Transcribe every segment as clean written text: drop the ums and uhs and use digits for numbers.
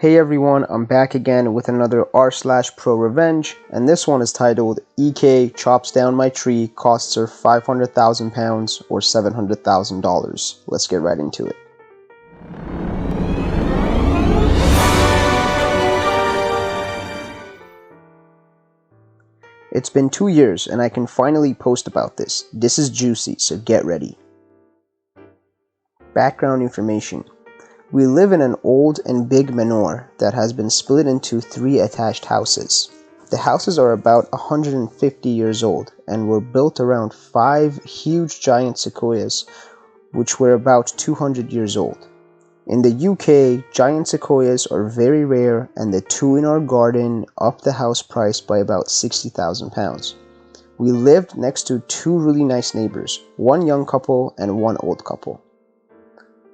Hey everyone, I'm back again with another r/ProRevenge, and this one is titled EK Chops Down My Tree, Costs Her £500,000 or $700,000. Let's get right into it. It's been 2 years and I can finally post about this. This is juicy, so get ready. Background information. We live in an old and big manor that has been split into 3 attached houses. The houses are about 150 years old and were built around 5 huge giant sequoias which were about 200 years old. In the UK, giant sequoias are very rare, and the 2 in our garden upped the house price by about £60,000. We lived next to 2 really nice neighbors, one young couple and one old couple.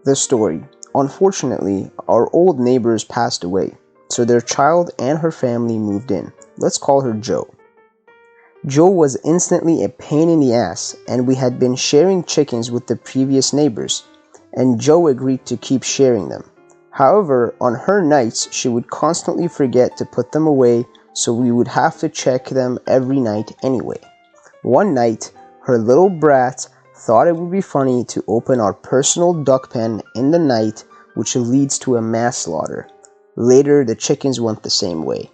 The story. Unfortunately, our old neighbors passed away, so their child and her family moved in. Let's call her Jo. Jo was instantly a pain in the ass, and we had been sharing chickens with the previous neighbors, and Jo agreed to keep sharing them. However, on her nights, she would constantly forget to put them away, so we would have to check them every night anyway. One night, her little brat thought it would be funny to open our personal duck pen in the night, which leads to a mass slaughter. Later, the chickens went the same way.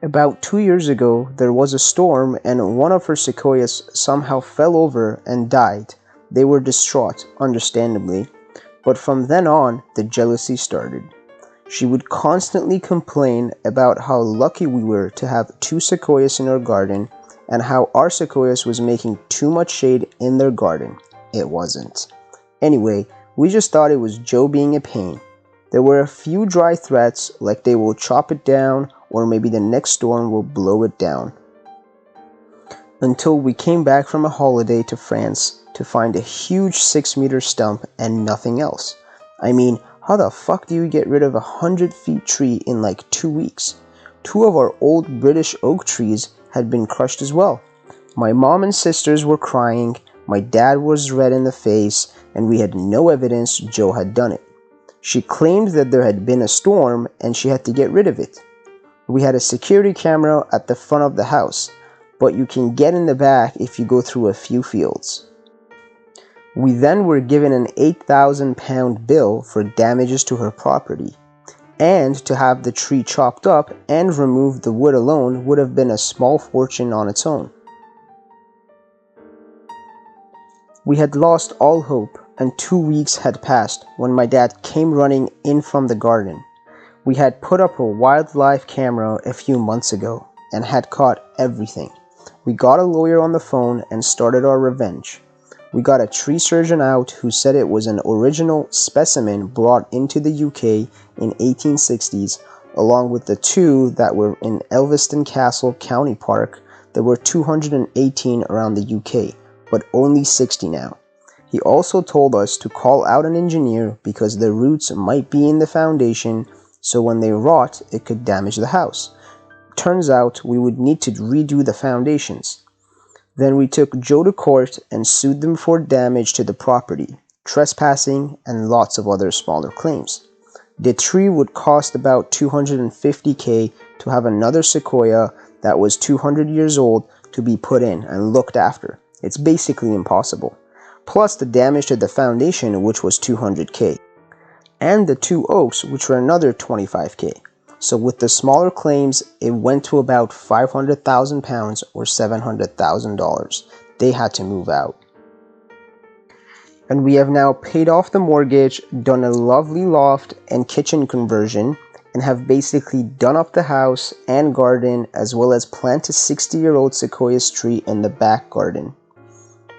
About 2 years ago, there was a storm and one of her sequoias somehow fell over and died. They were distraught, understandably, but from then on, the jealousy started. She would constantly complain about how lucky we were to have 2 sequoias in our garden and how our sequoias was making too much shade in their garden. It wasn't. Anyway, we just thought it was Jo being a pain. There were a few dry threats, like they will chop it down or maybe the next storm will blow it down. Until we came back from a holiday to France to find a huge 6-meter stump and nothing else. I mean, how the fuck do you get rid of a 100-foot tree in like 2 weeks? 2 of our old British oak trees had been crushed as well. My mom and sisters were crying, my dad was red in the face, and we had no evidence Jo had done it. She claimed that there had been a storm and she had to get rid of it. We had a security camera at the front of the house, but you can get in the back if you go through a few fields. We then were given an £8,000 bill for damages to her property, and to have the tree chopped up and remove the wood alone would have been a small fortune on its own. We had lost all hope, and 2 weeks had passed when my dad came running in from the garden. We had put up a wildlife camera a few months ago and had caught everything. We got a lawyer on the phone and started our revenge. We got a tree surgeon out who said it was an original specimen brought into the UK in 1860s, along with the 2 that were in Elveston Castle County Park. There were 218 around the UK, but only 60 now. He also told us to call out an engineer because the roots might be in the foundation, so when they rot, it could damage the house. Turns out we would need to redo the foundations. Then we took Jo to court and sued them for damage to the property, trespassing, and lots of other smaller claims. The tree would cost about $250,000 to have another sequoia that was 200 years old to be put in and looked after. It's basically impossible. Plus the damage to the foundation, which was $200,000. And the 2 oaks, which were another $25,000. So with the smaller claims, it went to about £500,000 or $700,000. They had to move out. And we have now paid off the mortgage, done a lovely loft and kitchen conversion, and have basically done up the house and garden, as well as plant a 60-year-old sequoia tree in the back garden.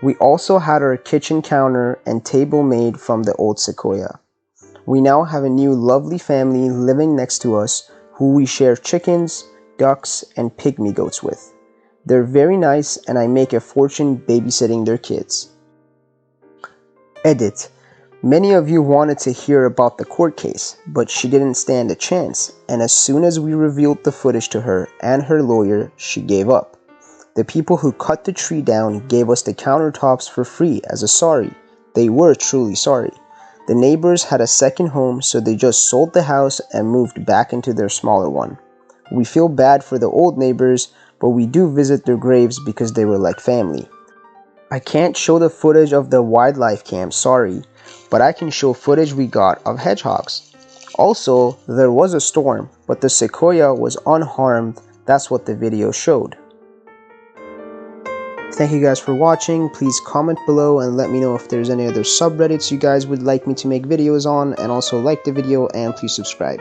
We also had our kitchen counter and table made from the old sequoia. We now have a new lovely family living next to us who we share chickens, ducks, and pygmy goats with. They're very nice and I make a fortune babysitting their kids. Edit. Many of you wanted to hear about the court case, but she didn't stand a chance, and as soon as we revealed the footage to her and her lawyer, she gave up. The people who cut the tree down gave us the countertops for free as a sorry. They were truly sorry. The neighbors had a second home, so they just sold the house and moved back into their smaller one. We feel bad for the old neighbors, but we do visit their graves because they were like family. I can't show the footage of the wildlife cam, sorry, but I can show footage we got of hedgehogs. Also, there was a storm, but the sequoia was unharmed. That's what the video showed. Thank you guys for watching. Please comment below and let me know if there's any other subreddits you guys would like me to make videos on, and also like the video and please subscribe.